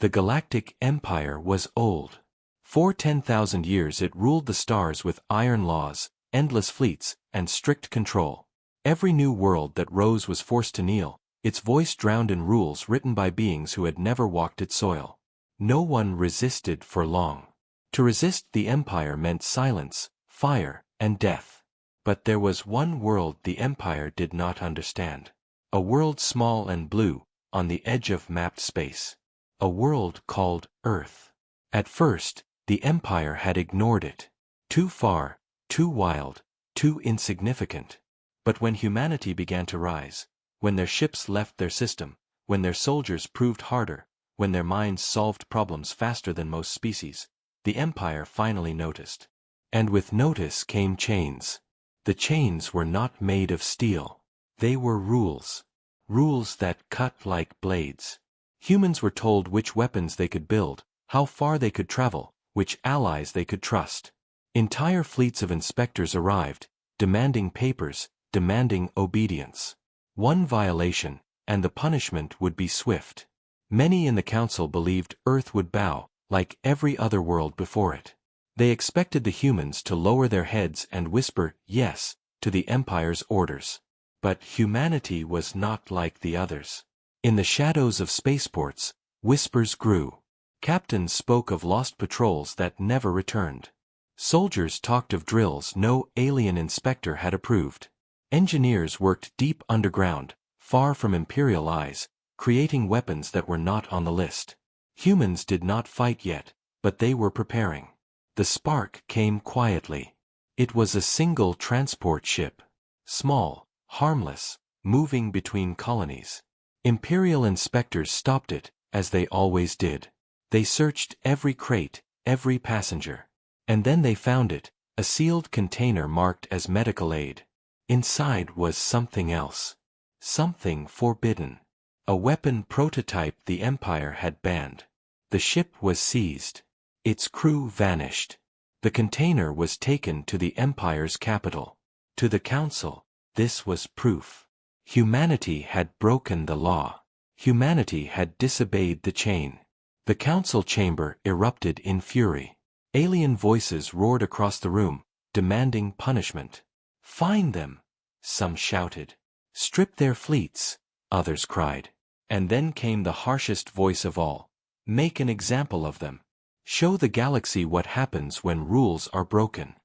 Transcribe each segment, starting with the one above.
The galactic empire was old. For 10,000 years it ruled the stars with iron laws, endless fleets, and strict control. Every new world that rose was forced to kneel, its voice drowned in rules written by beings who had never walked its soil. No one resisted for long. To resist the empire meant silence, fire, and death. But there was one world the empire did not understand. A world small and blue, on the edge of mapped space. A world called Earth. At first, the empire had ignored it. Too far, too wild, too insignificant. But when humanity began to rise, when their ships left their system, when their soldiers proved harder, when their minds solved problems faster than most species, the empire finally noticed. And with notice came chains. The chains were not made of steel. They were rules. Rules that cut like blades. Humans were told which weapons they could build, how far they could travel, which allies they could trust. Entire fleets of inspectors arrived, demanding papers, demanding obedience. One violation, and the punishment would be swift. Many in the council believed Earth would bow, like every other world before it. They expected the humans to lower their heads and whisper yes to the Empire's orders. But humanity was not like the others. In the shadows of spaceports, whispers grew. Captains spoke of lost patrols that never returned. Soldiers talked of drills no alien inspector had approved. Engineers worked deep underground, far from Imperial eyes, creating weapons that were not on the list. Humans did not fight yet, but they were preparing. The spark came quietly. It was a single transport ship. Small, harmless, moving between colonies. Imperial inspectors stopped it, as they always did. They searched every crate, every passenger. And then they found it, a sealed container marked as medical aid. Inside was something else. Something forbidden. A weapon prototype the Empire had banned. The ship was seized. Its crew vanished. The container was taken to the Empire's capital. To the Council, this was proof. Humanity had broken the law. Humanity had disobeyed the chain. The council chamber erupted in fury. Alien voices roared across the room, demanding punishment. "Find them," some shouted. "Strip their fleets," others cried. And then came the harshest voice of all. "Make an example of them. Show the galaxy what happens when rules are broken."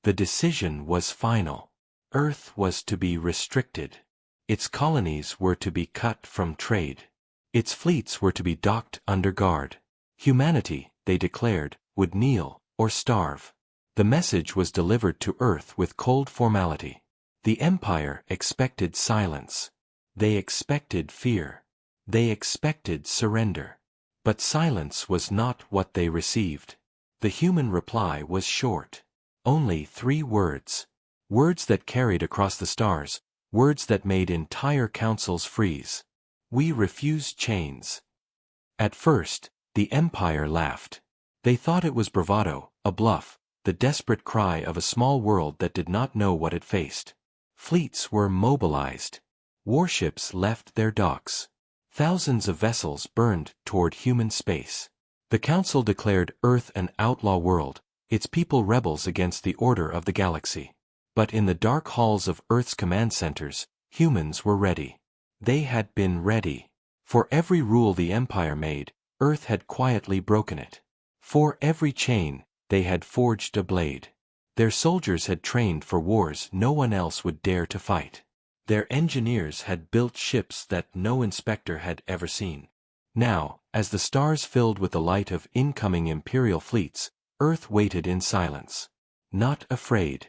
The decision was final. Earth was to be restricted. Its colonies were to be cut from trade. Its fleets were to be docked under guard. Humanity, they declared, would kneel or starve. The message was delivered to Earth with cold formality. The Empire expected silence. They expected fear. They expected surrender. But silence was not what they received. The human reply was short. Only 3 words. Words that carried across the stars, words that made entire councils freeze. "We refuse chains." At first, the Empire laughed. They thought it was bravado, a bluff, the desperate cry of a small world that did not know what it faced. Fleets were mobilized. Warships left their docks. Thousands of vessels burned toward human space. The Council declared Earth an outlaw world, its people rebels against the order of the galaxy. But in the dark halls of Earth's command centers, humans were ready. They had been ready. For every rule the Empire made, Earth had quietly broken it. For every chain, they had forged a blade. Their soldiers had trained for wars no one else would dare to fight. Their engineers had built ships that no inspector had ever seen. Now, as the stars filled with the light of incoming Imperial fleets, Earth waited in silence. Not afraid.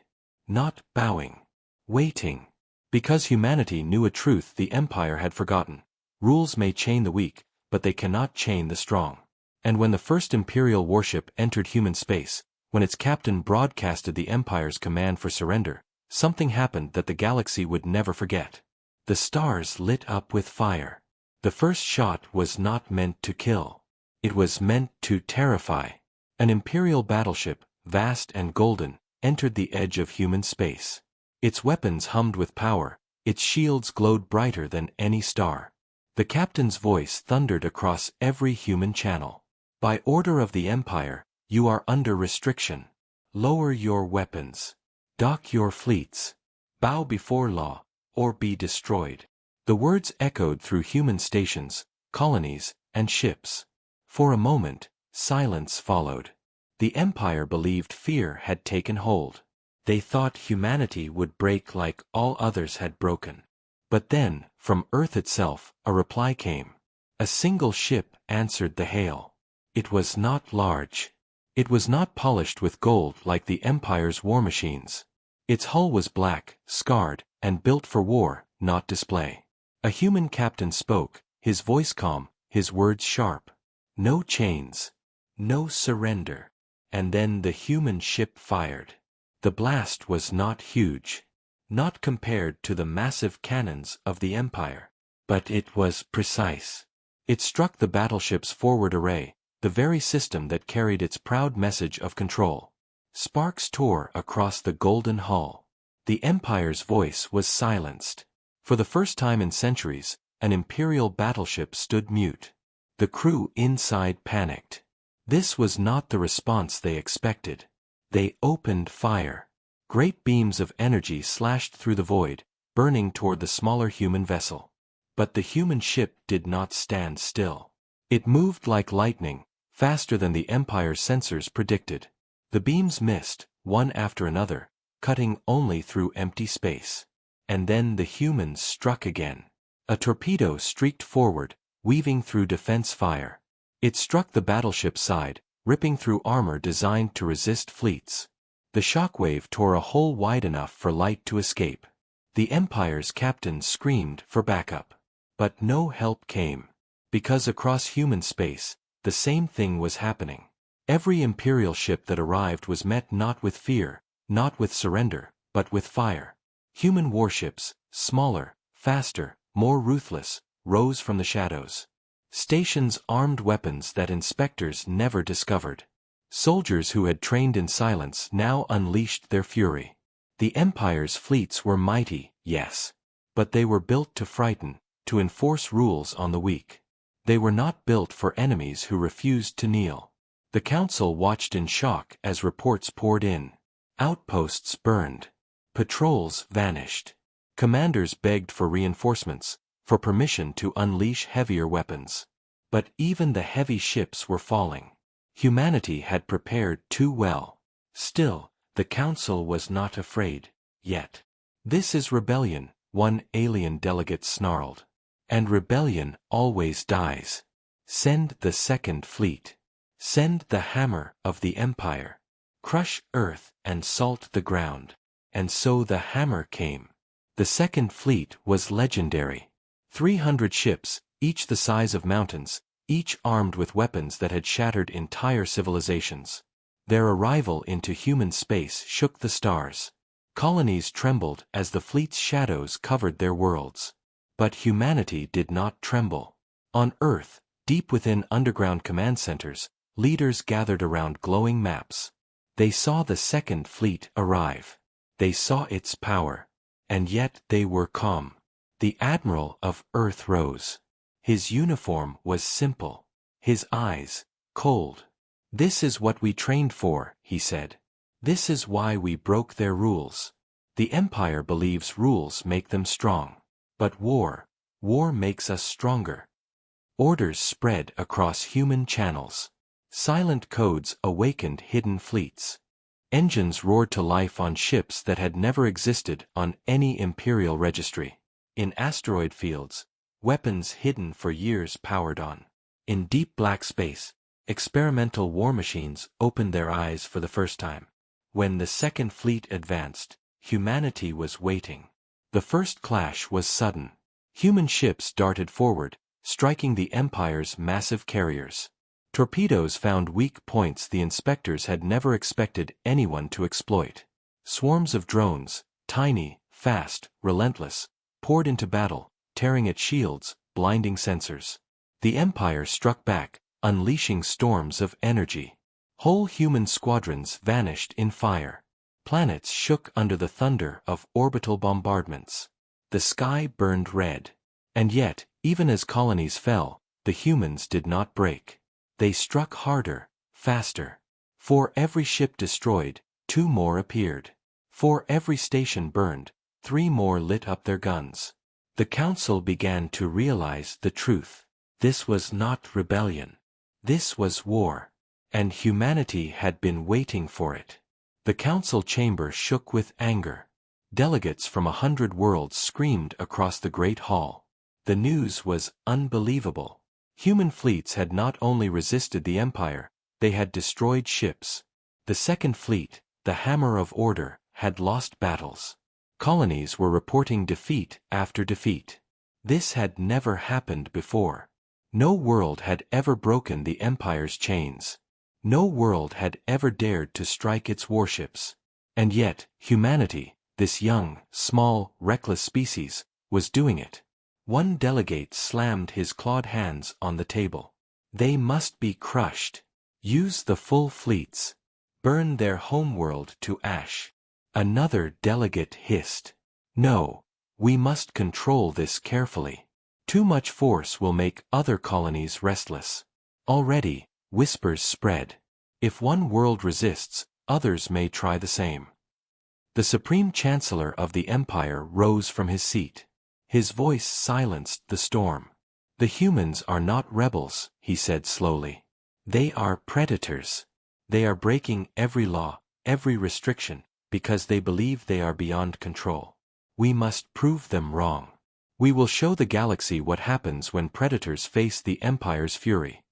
Not bowing. Waiting. Because humanity knew a truth the Empire had forgotten. Rules may chain the weak, but they cannot chain the strong. And when the first Imperial warship entered human space, when its captain broadcasted the Empire's command for surrender, something happened that the galaxy would never forget. The stars lit up with fire. The first shot was not meant to kill. It was meant to terrify. An Imperial battleship, vast and golden, entered the edge of human space. Its weapons hummed with power, its shields glowed brighter than any star. The captain's voice thundered across every human channel. By order of the Empire, you are under restriction. Lower your weapons. Dock your fleets. Bow before law, or be destroyed. The words echoed through human stations, colonies, and ships. For a moment, silence followed. The Empire believed fear had taken hold. They thought humanity would break like all others had broken. But then, from Earth itself, a reply came. A single ship answered the hail. It was not large. It was not polished with gold like the Empire's war machines. Its hull was black, scarred, and built for war, not display. A human captain spoke, his voice calm, his words sharp. No chains. No surrender. And then the human ship fired. The blast was not huge. Not compared to the massive cannons of the Empire. But it was precise. It struck the battleship's forward array, the very system that carried its proud message of control. Sparks tore across the golden hull. The Empire's voice was silenced. For the first time in centuries, an Imperial battleship stood mute. The crew inside panicked. This was not the response they expected. They opened fire. Great beams of energy slashed through the void, burning toward the smaller human vessel. But the human ship did not stand still. It moved like lightning, faster than the Empire's sensors predicted. The beams missed, one after another, cutting only through empty space. And then the humans struck again. A torpedo streaked forward, weaving through defense fire. It struck the battleship's side, ripping through armor designed to resist fleets. The shockwave tore a hole wide enough for light to escape. The Empire's captain screamed for backup. But no help came. Because across human space, the same thing was happening. Every Imperial ship that arrived was met not with fear, not with surrender, but with fire. Human warships, smaller, faster, more ruthless, rose from the shadows. Stations armed weapons that inspectors never discovered. Soldiers who had trained in silence now unleashed their fury. The Empire's fleets were mighty, yes. But they were built to frighten, to enforce rules on the weak. They were not built for enemies who refused to kneel. The Council watched in shock as reports poured in. Outposts burned. Patrols vanished. Commanders begged for reinforcements, for permission to unleash heavier weapons. But even the heavy ships were falling. Humanity had prepared too well. Still, the Council was not afraid, yet. "This is rebellion," one alien delegate snarled. "And rebellion always dies. Send the Second Fleet. Send the hammer of the Empire. Crush Earth and salt the ground." And so the hammer came. The Second Fleet was legendary. 300 ships, each the size of mountains, each armed with weapons that had shattered entire civilizations. Their arrival into human space shook the stars. Colonies trembled as the fleet's shadows covered their worlds. But humanity did not tremble. On Earth, deep within underground command centers, leaders gathered around glowing maps. They saw the Second Fleet arrive. They saw its power. And yet they were calm. The Admiral of Earth rose. His uniform was simple. His eyes, cold. "This is what we trained for," he said. "This is why we broke their rules. The Empire believes rules make them strong. But war makes us stronger." Orders spread across human channels. Silent codes awakened hidden fleets. Engines roared to life on ships that had never existed on any Imperial registry. In asteroid fields, weapons hidden for years powered on. In deep black space, experimental war machines opened their eyes for the first time. When the Second Fleet advanced, humanity was waiting. The first clash was sudden. Human ships darted forward, striking the Empire's massive carriers. Torpedoes found weak points the inspectors had never expected anyone to exploit. Swarms of drones, tiny, fast, relentless, poured into battle, tearing at shields, blinding sensors. The Empire struck back, unleashing storms of energy. Whole human squadrons vanished in fire. Planets shook under the thunder of orbital bombardments. The sky burned red. And yet, Even as colonies fell, the humans did not break. They struck harder, faster. For every ship destroyed, 2 more appeared. For every station burned, 3 more lit up their guns. The council began to realize the truth. This was not rebellion. This was war. And humanity had been waiting for it. The council chamber shook with anger. Delegates from 100 worlds screamed across the great hall. The news was unbelievable. Human fleets had not only resisted the Empire, they had destroyed ships. The Second Fleet, the hammer of order, had lost battles. Colonies were reporting defeat after defeat. This had never happened before. No world had ever broken the Empire's chains. No world had ever dared to strike its warships. And yet, humanity, this young, small, reckless species, was doing it. One delegate slammed his clawed hands on the table. They must be crushed. Use the full fleets. Burn their homeworld to ash. Another delegate hissed. No, we must control this carefully. Too much force will make other colonies restless. Already, whispers spread. If one world resists, others may try the same. The Supreme Chancellor of the Empire rose from his seat. His voice silenced the storm. The humans are not rebels, he said slowly. They are predators. They are breaking every law, every restriction, because they believe they are beyond control. We must prove them wrong. We will show the galaxy what happens when predators face the Empire's fury.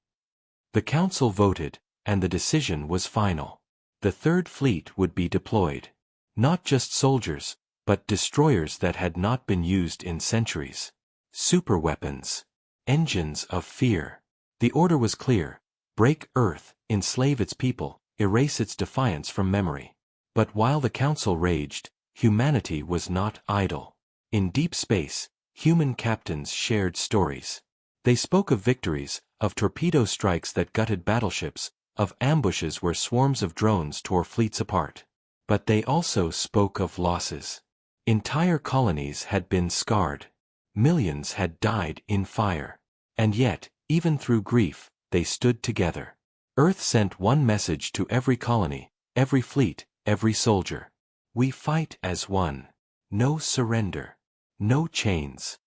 The Council voted, and the decision was final. The Third Fleet would be deployed. Not just soldiers, but destroyers that had not been used in centuries. Superweapons. Engines of fear. The order was clear. Break Earth, enslave its people, erase its defiance from memory. But while the Council raged, humanity was not idle. In deep space, human captains shared stories. They spoke of victories, of torpedo strikes that gutted battleships, of ambushes where swarms of drones tore fleets apart. But they also spoke of losses. Entire colonies had been scarred. Millions had died in fire. And yet, even through grief, they stood together. Earth sent one message to every colony, every fleet, every soldier. We fight as one. No surrender. No chains.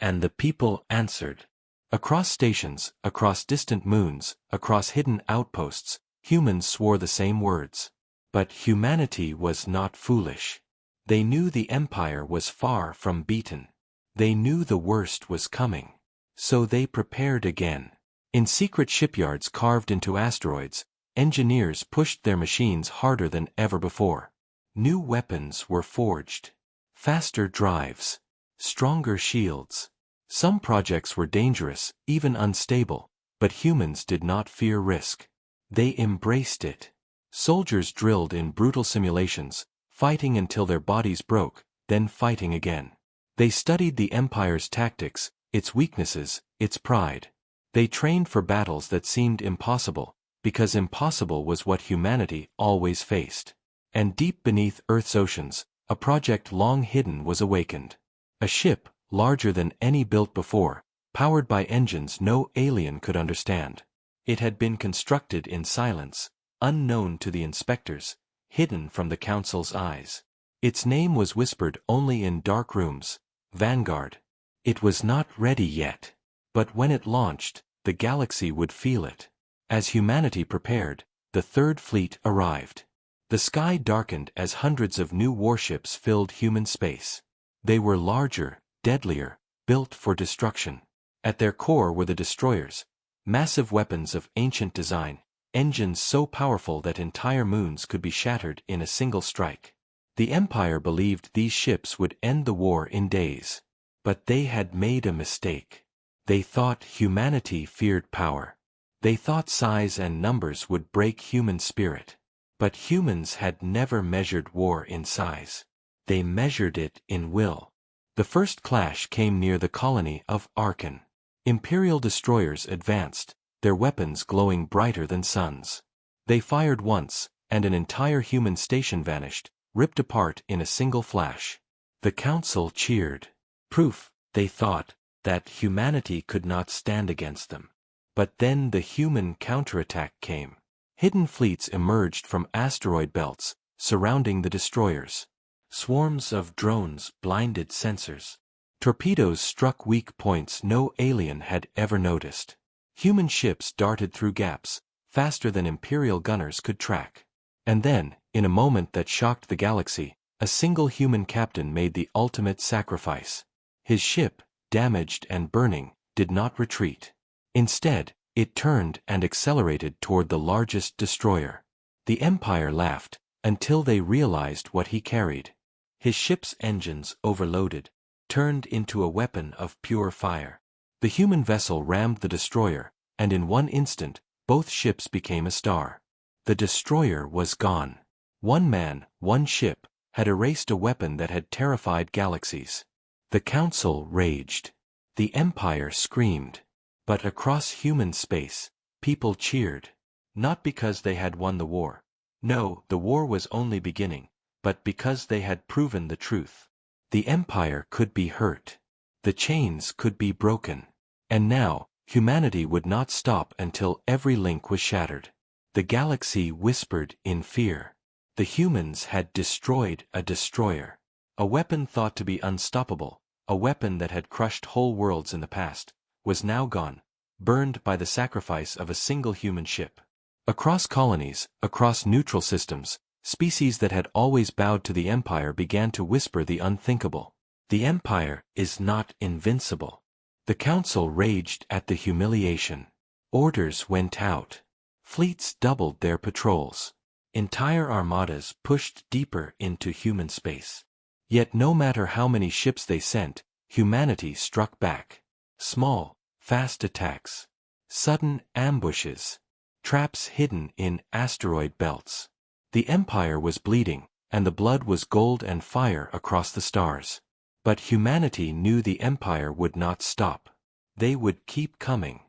And the people answered. Across stations, across distant moons, across hidden outposts, humans swore the same words. But humanity was not foolish. They knew the Empire was far from beaten. They knew the worst was coming. So they prepared again. In secret shipyards carved into asteroids, engineers pushed their machines harder than ever before. New weapons were forged. Faster drives. Stronger shields. Some projects were dangerous, even unstable, but humans did not fear risk. They embraced it. Soldiers drilled in brutal simulations, fighting until their bodies broke, then fighting again. They studied the Empire's tactics, its weaknesses, its pride. They trained for battles that seemed impossible, because impossible was what humanity always faced. And deep beneath Earth's oceans, a project long hidden was awakened. A ship, larger than any built before, powered by engines no alien could understand. It had been constructed in silence, unknown to the inspectors, hidden from the Council's eyes. Its name was whispered only in dark rooms, Vanguard. It was not ready yet. But when it launched, the galaxy would feel it. As humanity prepared, the Third Fleet arrived. The sky darkened as hundreds of new warships filled human space. They were larger, deadlier, built for destruction. At their core were the destroyers, massive weapons of ancient design, engines so powerful that entire moons could be shattered in a single strike. The Empire believed these ships would end the war in days. But they had made a mistake. They thought humanity feared power. They thought size and numbers would break human spirit. But humans had never measured war in size. They measured it in will. The first clash came near the colony of Arkan. Imperial destroyers advanced, their weapons glowing brighter than suns. They fired once, and an entire human station vanished, ripped apart in a single flash. The Council cheered. Proof, they thought, that humanity could not stand against them. But then the human counterattack came. Hidden fleets emerged from asteroid belts, surrounding the destroyers. Swarms of drones blinded sensors. Torpedoes struck weak points no alien had ever noticed. Human ships darted through gaps, faster than Imperial gunners could track. And then, in a moment that shocked the galaxy, a single human captain made the ultimate sacrifice. His ship, damaged and burning, did not retreat. Instead, it turned and accelerated toward the largest destroyer. The Empire laughed, until they realized what he carried. His ship's engines, overloaded, turned into a weapon of pure fire. The human vessel rammed the destroyer, and in one instant, both ships became a star. The destroyer was gone. One man, one ship, had erased a weapon that had terrified galaxies. The Council raged. The Empire screamed. But across human space, people cheered. Not because they had won the war. No, the war was only beginning, but because they had proven the truth. The Empire could be hurt. The chains could be broken. And now, humanity would not stop until every link was shattered. The galaxy whispered in fear. The humans had destroyed a destroyer. A weapon thought to be unstoppable, a weapon that had crushed whole worlds in the past, was now gone, burned by the sacrifice of a single human ship. Across colonies, across neutral systems, species that had always bowed to the Empire began to whisper the unthinkable. The Empire is not invincible. The Council raged at the humiliation. Orders went out. Fleets doubled their patrols. Entire armadas pushed deeper into human space. Yet no matter how many ships they sent, humanity struck back. Small, fast attacks. Sudden ambushes. Traps hidden in asteroid belts. The Empire was bleeding, and the blood was gold and fire across the stars. But humanity knew the Empire would not stop. They would keep coming.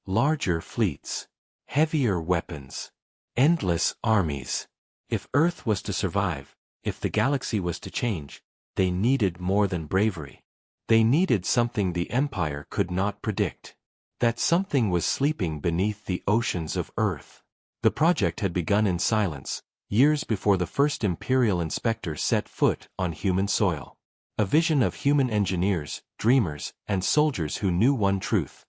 Larger fleets. Heavier weapons. Endless armies. If Earth was to survive, if the galaxy was to change, they needed more than bravery. They needed something the Empire could not predict. That something was sleeping beneath the oceans of Earth. The project had begun in silence, years before the first Imperial inspector set foot on human soil. A vision of human engineers, dreamers, and soldiers who knew one truth.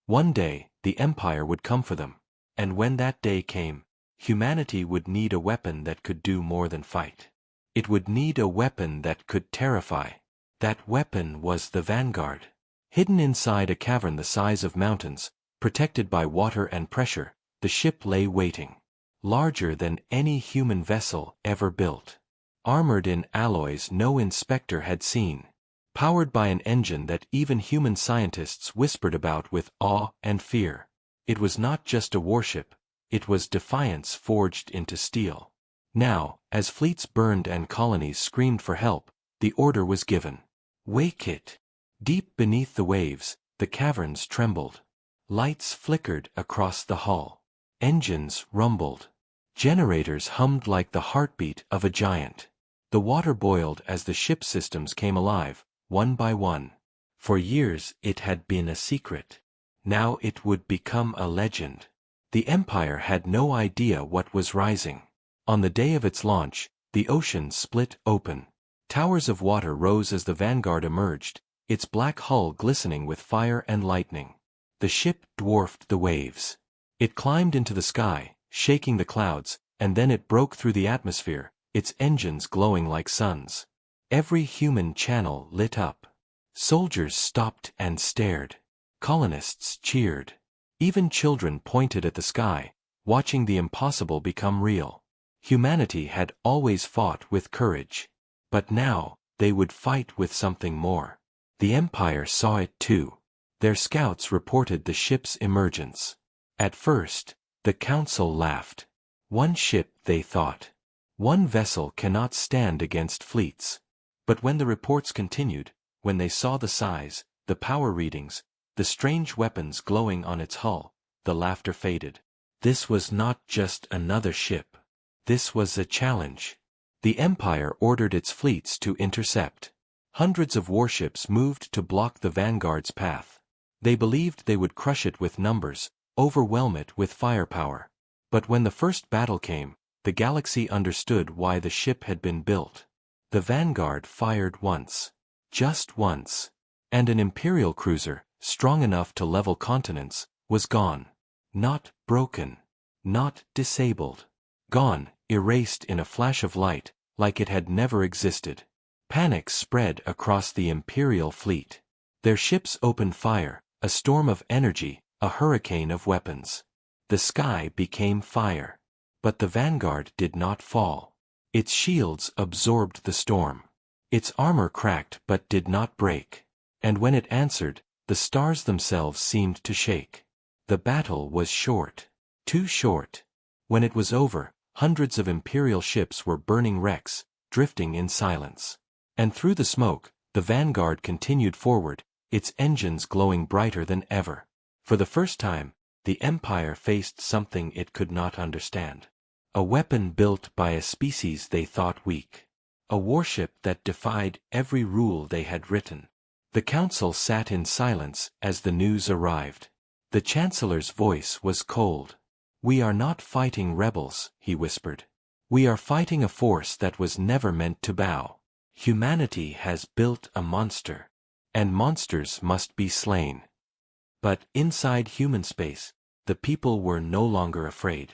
One day, the Empire would come for them. And when that day came, humanity would need a weapon that could do more than fight. It would need a weapon that could terrify. That weapon was the Vanguard. Hidden inside a cavern the size of mountains, protected by water and pressure, the ship lay waiting. Larger than any human vessel ever built. Armored in alloys no inspector had seen. Powered by an engine that even human scientists whispered about with awe and fear. It was not just a warship, it was defiance forged into steel. Now, as fleets burned and colonies screamed for help, the order was given. Wake it! Deep beneath the waves, the caverns trembled. Lights flickered across the hull. Engines rumbled. Generators hummed like the heartbeat of a giant. The water boiled as the ship systems came alive, one by one. For years it had been a secret. Now it would become a legend. The Empire had no idea what was rising. On the day of its launch, the ocean split open. Towers of water rose as the Vanguard emerged, its black hull glistening with fire and lightning. The ship dwarfed the waves. It climbed into the sky, shaking the clouds, and then it broke through the atmosphere, its engines glowing like suns. Every human channel lit up. Soldiers stopped and stared. Colonists cheered. Even children pointed at the sky, watching the impossible become real. Humanity had always fought with courage. But now, they would fight with something more. The Empire saw it too. Their scouts reported the ship's emergence. At first, the Council laughed. One ship, they thought. One vessel cannot stand against fleets. But when the reports continued, when they saw the size, the power readings, the strange weapons glowing on its hull, the laughter faded. This was not just another ship. This was a challenge. The Empire ordered its fleets to intercept. Hundreds of warships moved to block the Vanguard's path. They believed they would crush it with numbers, overwhelm it with firepower. But when the first battle came, the galaxy understood why the ship had been built. The Vanguard fired once. Just once. And an Imperial cruiser, strong enough to level continents, was gone. Not broken. Not disabled. Gone, erased in a flash of light, like it had never existed. Panic spread across the Imperial fleet. Their ships opened fire, a storm of energy, a hurricane of weapons. The sky became fire. But the Vanguard did not fall. Its shields absorbed the storm. Its armor cracked but did not break. And when it answered, the stars themselves seemed to shake. The battle was short. Too short. When it was over, hundreds of Imperial ships were burning wrecks, drifting in silence. And through the smoke, the Vanguard continued forward, its engines glowing brighter than ever. For the first time, the Empire faced something it could not understand. A weapon built by a species they thought weak. A warship that defied every rule they had written. The Council sat in silence as the news arrived. The Chancellor's voice was cold. "We are not fighting rebels," he whispered. "We are fighting a force that was never meant to bow. Humanity has built a monster. And monsters must be slain." But inside human space, the people were no longer afraid.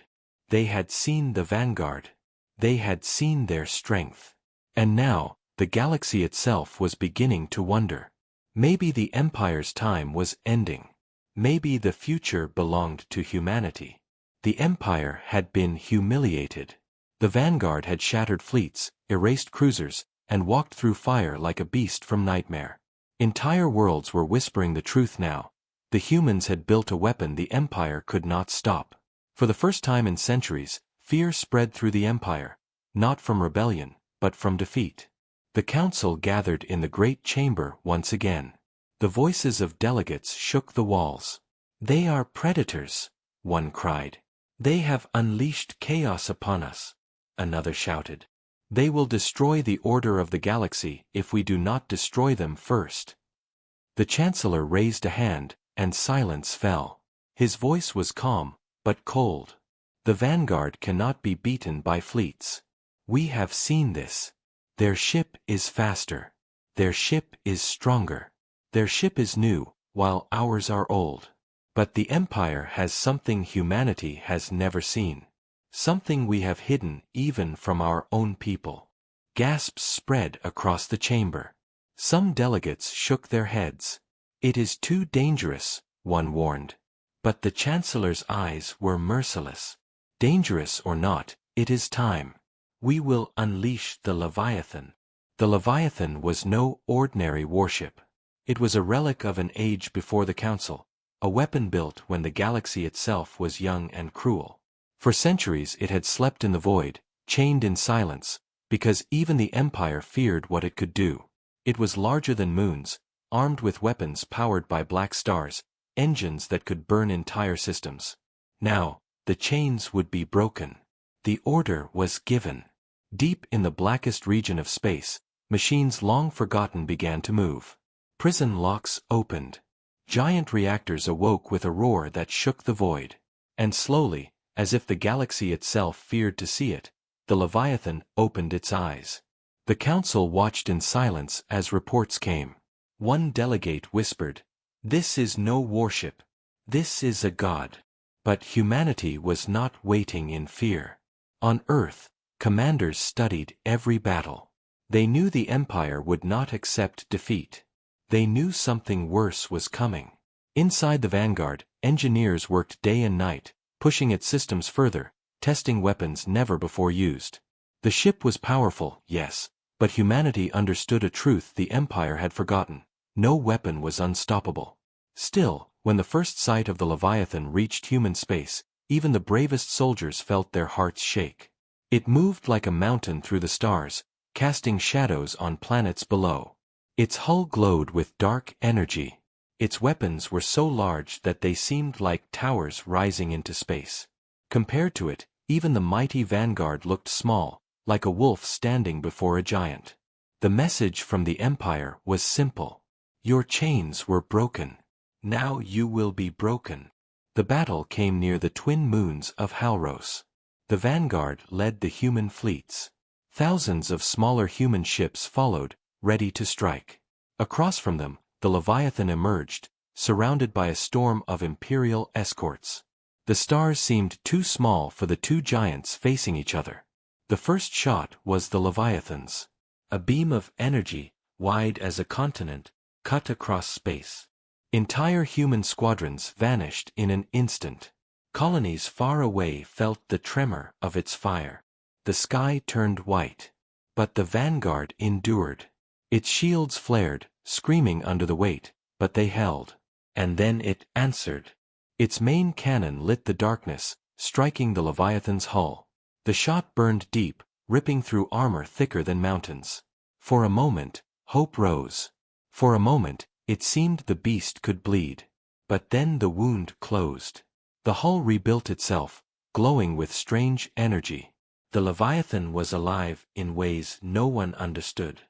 They had seen the Vanguard. They had seen their strength. And now, the galaxy itself was beginning to wonder. Maybe the Empire's time was ending. Maybe the future belonged to humanity. The Empire had been humiliated. The Vanguard had shattered fleets, erased cruisers, and walked through fire like a beast from nightmare. Entire worlds were whispering the truth now. The humans had built a weapon the Empire could not stop. For the first time in centuries, fear spread through the Empire, not from rebellion, but from defeat. The Council gathered in the Great Chamber once again. The voices of delegates shook the walls. "They are predators," one cried. "They have unleashed chaos upon us," another shouted. "They will destroy the order of the galaxy if we do not destroy them first." The Chancellor raised a hand, and silence fell. His voice was calm, but cold. "The Vanguard cannot be beaten by fleets. We have seen this. Their ship is faster. Their ship is stronger. Their ship is new, while ours are old. But the Empire has something humanity has never seen. Something we have hidden even from our own people." Gasps spread across the chamber. Some delegates shook their heads. "It is too dangerous," one warned. But the Chancellor's eyes were merciless. "Dangerous or not, it is time. We will unleash the Leviathan." The Leviathan was no ordinary warship. It was a relic of an age before the Council, a weapon built when the galaxy itself was young and cruel. For centuries it had slept in the void, chained in silence, because even the Empire feared what it could do. It was larger than moons, armed with weapons powered by black stars, engines that could burn entire systems. Now, the chains would be broken. The order was given. Deep in the blackest region of space, machines long forgotten began to move. Prison locks opened. Giant reactors awoke with a roar that shook the void. And slowly, as if the galaxy itself feared to see it, the Leviathan opened its eyes. The Council watched in silence as reports came. One delegate whispered, "This is no warship. This is a god." But humanity was not waiting in fear. On Earth, commanders studied every battle. They knew the Empire would not accept defeat. They knew something worse was coming. Inside the Vanguard, engineers worked day and night, pushing its systems further, testing weapons never before used. The ship was powerful, yes, but humanity understood a truth the Empire had forgotten. No weapon was unstoppable. Still, when the first sight of the Leviathan reached human space, even the bravest soldiers felt their hearts shake. It moved like a mountain through the stars, casting shadows on planets below. Its hull glowed with dark energy. Its weapons were so large that they seemed like towers rising into space. Compared to it, even the mighty Vanguard looked small, like a wolf standing before a giant. The message from the Empire was simple. Your chains were broken. Now you will be broken. The battle came near the twin moons of Halros. The vanguard led the human fleets. Thousands of smaller human ships followed, ready to strike. Across from them, the Leviathan emerged, surrounded by a storm of Imperial escorts. The stars seemed too small for the two giants facing each other. The first shot was the Leviathan's. A beam of energy, wide as a continent, cut across space. Entire human squadrons vanished in an instant. Colonies far away felt the tremor of its fire. The sky turned white. But the vanguard endured. Its shields flared, screaming under the weight, but they held. And then it answered. Its main cannon lit the darkness, striking the Leviathan's hull. The shot burned deep, ripping through armor thicker than mountains. For a moment, hope rose. For a moment, it seemed the beast could bleed. But then the wound closed. The hull rebuilt itself, glowing with strange energy. The Leviathan was alive in ways no one understood.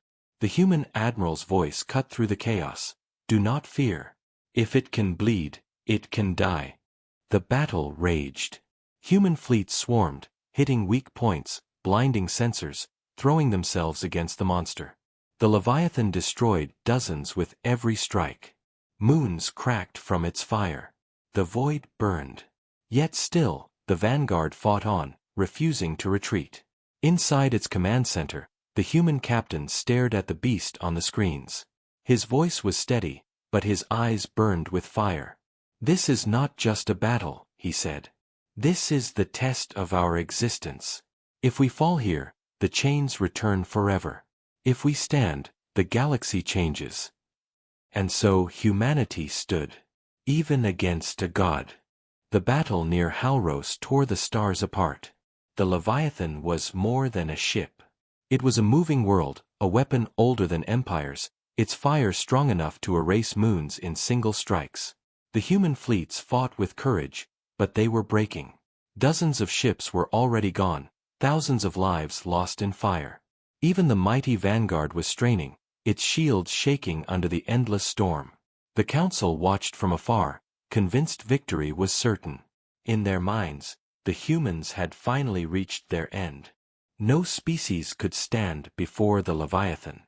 The human admiral's voice cut through the chaos. Do not fear. If it can bleed, it can die. The battle raged. Human fleets swarmed, hitting weak points, blinding sensors, throwing themselves against the monster. The Leviathan destroyed dozens with every strike. Moons cracked from its fire. The void burned. Yet still, the vanguard fought on, refusing to retreat. Inside its command center, the human captain stared at the beast on the screens. His voice was steady, but his eyes burned with fire. This is not just a battle, he said. This is the test of our existence. If we fall here, the chains return forever. If we stand, the galaxy changes. And so humanity stood, even against a god. The battle near Halros tore the stars apart. The Leviathan was more than a ship. It was a moving world, a weapon older than empires, its fire strong enough to erase moons in single strikes. The human fleets fought with courage, but they were breaking. Dozens of ships were already gone, thousands of lives lost in fire. Even the mighty vanguard was straining, its shields shaking under the endless storm. The council watched from afar, convinced victory was certain. In their minds, the humans had finally reached their end. No species could stand before the Leviathan.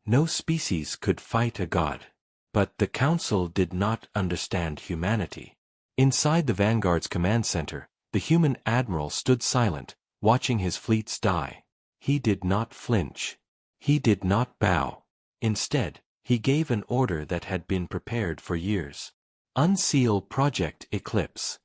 No species could fight a god. But the council did not understand humanity. Inside the vanguard's command center, the human admiral stood silent, watching his fleets die. He did not flinch. He did not bow. Instead, he gave an order that had been prepared for years. Unseal Project Eclipse.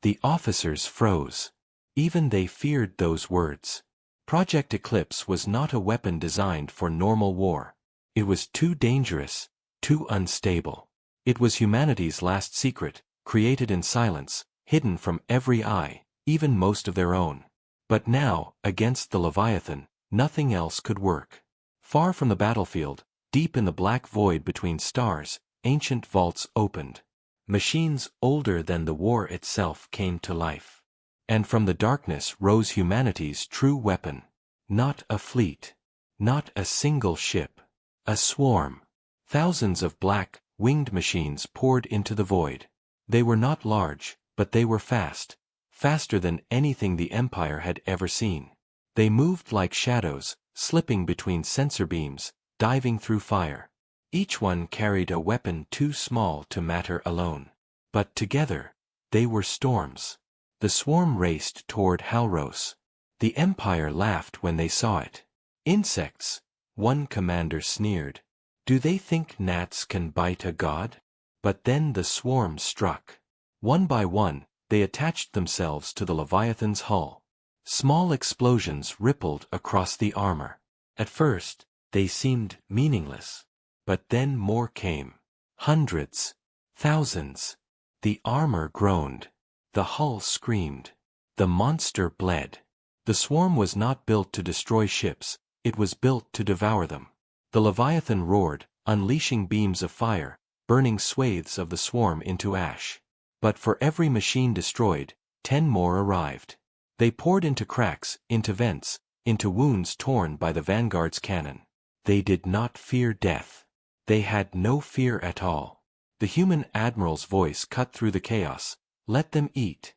The officers froze. Even they feared those words. Project Eclipse was not a weapon designed for normal war. It was too dangerous, too unstable. It was humanity's last secret, created in silence, hidden from every eye, even most of their own. But now, against the Leviathan, nothing else could work. Far from the battlefield, deep in the black void between stars, ancient vaults opened. Machines older than the war itself came to life. And from the darkness rose humanity's true weapon. Not a fleet. Not a single ship. A swarm. Thousands of black, winged machines poured into the void. They were not large, but they were fast. Faster than anything the Empire had ever seen. They moved like shadows, slipping between sensor beams, diving through fire. Each one carried a weapon too small to matter alone. But together, they were storms. The swarm raced toward Halros. The Empire laughed when they saw it. Insects, one commander sneered. Do they think gnats can bite a god? But then the swarm struck. One by one, they attached themselves to the Leviathan's hull. Small explosions rippled across the armor. At first, they seemed meaningless. But then more came. Hundreds. Thousands. The armor groaned. The hull screamed. The monster bled. The swarm was not built to destroy ships, it was built to devour them. The Leviathan roared, unleashing beams of fire, burning swathes of the swarm into ash. But for every machine destroyed, 10 more arrived. They poured into cracks, into vents, into wounds torn by the vanguard's cannon. They did not fear death. They had no fear at all. The human admiral's voice cut through the chaos. Let them eat.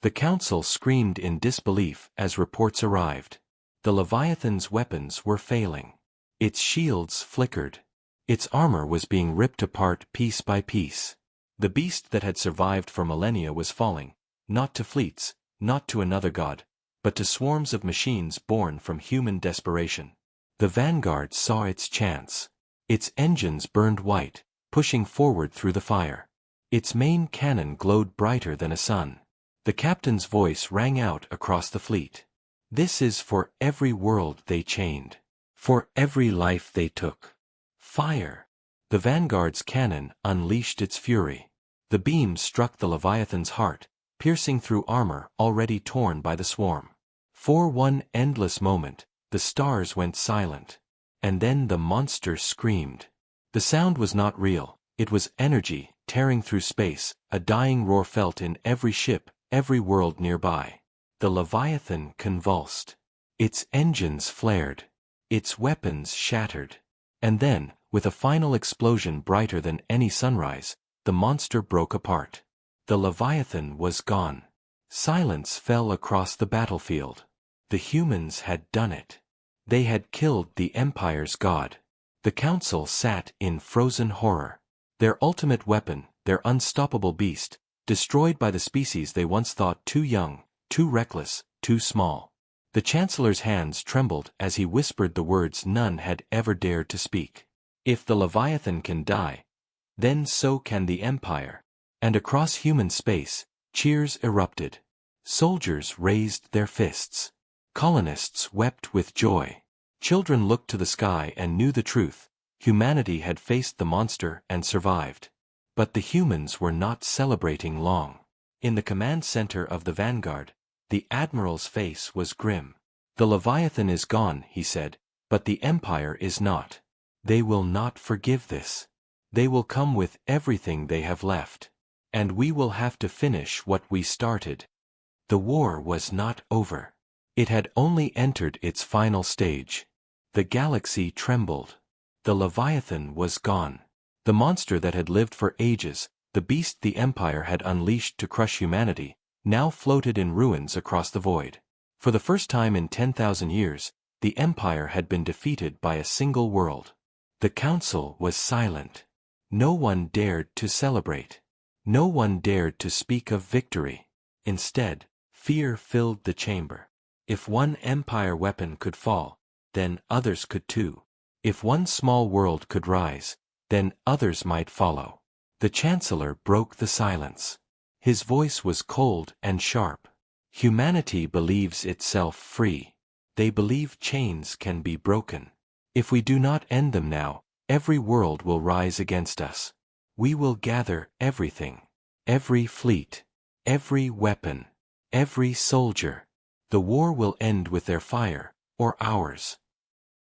The council screamed in disbelief as reports arrived. The Leviathan's weapons were failing. Its shields flickered. Its armor was being ripped apart piece by piece. The beast that had survived for millennia was falling, not to fleets, not to another god, but to swarms of machines born from human desperation. The vanguard saw its chance. Its engines burned white, pushing forward through the fire. Its main cannon glowed brighter than a sun. The captain's voice rang out across the fleet. This is for every world they chained. For every life they took. Fire! The vanguard's cannon unleashed its fury. The beam struck the Leviathan's heart, piercing through armor already torn by the swarm. For one endless moment, the stars went silent. And then the monster screamed. The sound was not real, it was energy, tearing through space, a dying roar felt in every ship, every world nearby. The Leviathan convulsed. Its engines flared. Its weapons shattered. And then, with a final explosion brighter than any sunrise, the monster broke apart. The Leviathan was gone. Silence fell across the battlefield. The humans had done it. They had killed the Empire's god. The council sat in frozen horror. Their ultimate weapon, their unstoppable beast, destroyed by the species they once thought too young, too reckless, too small. The Chancellor's hands trembled as he whispered the words none had ever dared to speak. If the Leviathan can die, then so can the Empire. And across human space, cheers erupted. Soldiers raised their fists. Colonists wept with joy. Children looked to the sky and knew the truth. Humanity had faced the monster and survived. But the humans were not celebrating long. In the command center of the vanguard, the admiral's face was grim. The Leviathan is gone, he said, but the Empire is not. They will not forgive this. They will come with everything they have left. And we will have to finish what we started. The war was not over. It had only entered its final stage. The galaxy trembled. The Leviathan was gone. The monster that had lived for ages, the beast the Empire had unleashed to crush humanity, now floated in ruins across the void. For the first time in 10,000 years, the Empire had been defeated by a single world. The council was silent. No one dared to celebrate. No one dared to speak of victory. Instead, fear filled the chamber. If one Empire weapon could fall, then others could too. If one small world could rise, then others might follow. The Chancellor broke the silence. His voice was cold and sharp. Humanity believes itself free. They believe chains can be broken. If we do not end them now, every world will rise against us. We will gather everything. Every fleet. Every weapon. Every soldier. The war will end with their fire, or ours.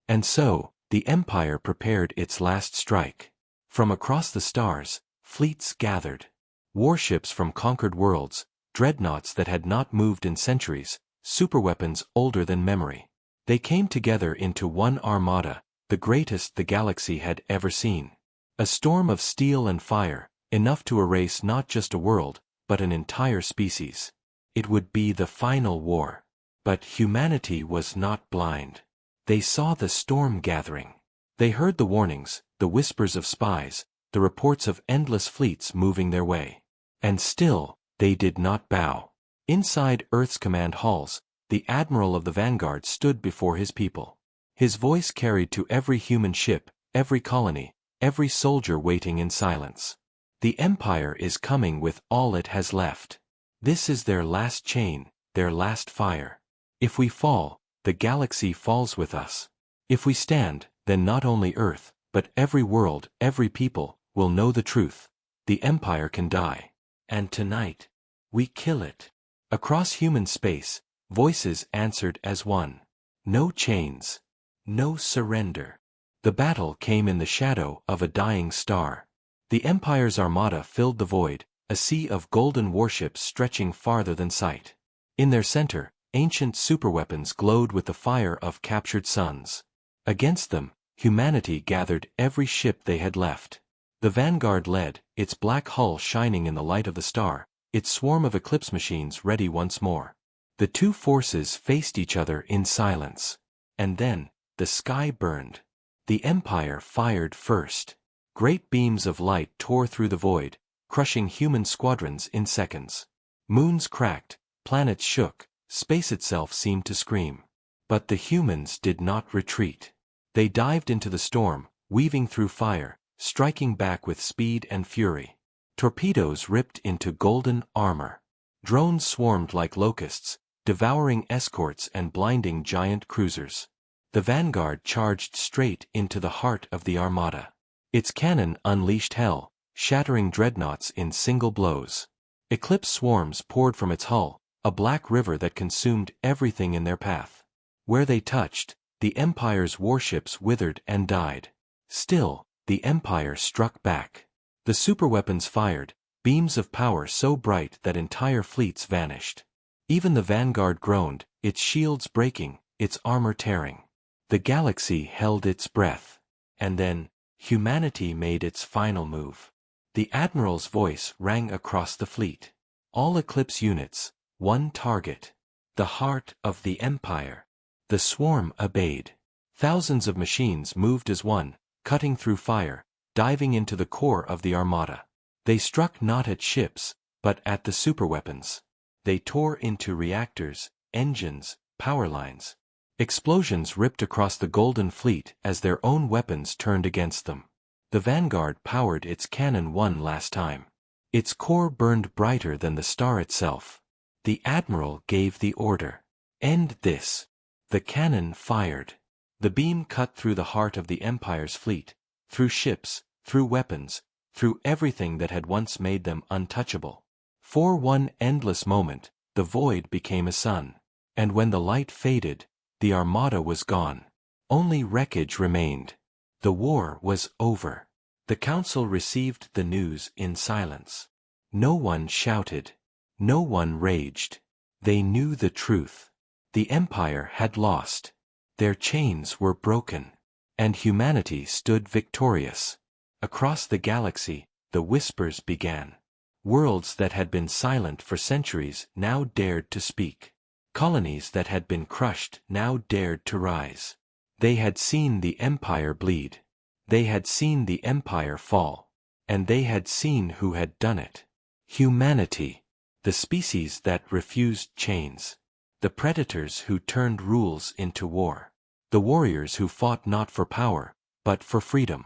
And so, the Empire prepared its last strike. From across the stars, fleets gathered. Warships from conquered worlds, dreadnoughts that had not moved in centuries, superweapons older than memory. They came together into one armada, the greatest the galaxy had ever seen. A storm of steel and fire, enough to erase not just a world, but an entire species. It would be the final war. But humanity was not blind. They saw the storm gathering. They heard the warnings, the whispers of spies, the reports of endless fleets moving their way. And still, they did not bow. Inside Earth's command halls, the admiral of the vanguard stood before his people. His voice carried to every human ship, every colony, every soldier waiting in silence. The Empire is coming with all it has left. This is their last chain, their last fire. If we fall, the galaxy falls with us. If we stand, then not only Earth, but every world, every people, will know the truth. The Empire can die. And tonight, we kill it. Across human space, voices answered as one. No chains. No surrender. The battle came in the shadow of a dying star. The Empire's armada filled the void, a sea of golden warships stretching farther than sight. In their center, ancient superweapons glowed with the fire of captured suns. Against them, humanity gathered every ship they had left. The vanguard led, its black hull shining in the light of the star, its swarm of eclipse machines ready once more. The two forces faced each other in silence. And then, the sky burned. The Empire fired first. Great beams of light tore through the void, crushing human squadrons in seconds. Moons cracked, planets shook, space itself seemed to scream. But the humans did not retreat. They dived into the storm, weaving through fire, striking back with speed and fury. Torpedoes ripped into golden armor. Drones swarmed like locusts, devouring escorts and blinding giant cruisers. The vanguard charged straight into the heart of the armada. Its cannon unleashed hell, shattering dreadnoughts in single blows. Eclipse swarms poured from its hull, a black river that consumed everything in their path. Where they touched, the Empire's warships withered and died. Still, the Empire struck back. The superweapons fired, beams of power so bright that entire fleets vanished. Even the vanguard groaned, its shields breaking, its armor tearing. The galaxy held its breath. And then, humanity made its final move. The Admiral's voice rang across the fleet. All Eclipse units, one target. The heart of the Empire. The swarm obeyed. Thousands of machines moved as one, cutting through fire, diving into the core of the armada. They struck not at ships, but at the superweapons. They tore into reactors, engines, power lines. Explosions ripped across the Golden Fleet as their own weapons turned against them. The vanguard powered its cannon one last time. Its core burned brighter than the star itself. The Admiral gave the order. End this. The cannon fired. The beam cut through the heart of the Empire's fleet, through ships, through weapons, through everything that had once made them untouchable. For one endless moment, the void became a sun. And when the light faded, the armada was gone. Only wreckage remained. The war was over. The council received the news in silence. No one shouted. No one raged. They knew the truth. The Empire had lost. Their chains were broken. And humanity stood victorious. Across the galaxy, the whispers began. Worlds that had been silent for centuries now dared to speak. Colonies that had been crushed now dared to rise. They had seen the Empire bleed. They had seen the Empire fall. And they had seen who had done it. Humanity. The species that refused chains. The predators who turned rules into war. The warriors who fought not for power, but for freedom.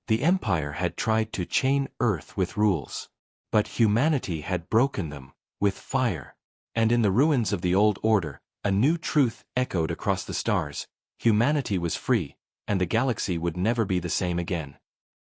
The Empire had tried to chain Earth with rules. But humanity had broken them, with fire. And in the ruins of the old order, a new truth echoed across the stars. Humanity was free, and the galaxy would never be the same again.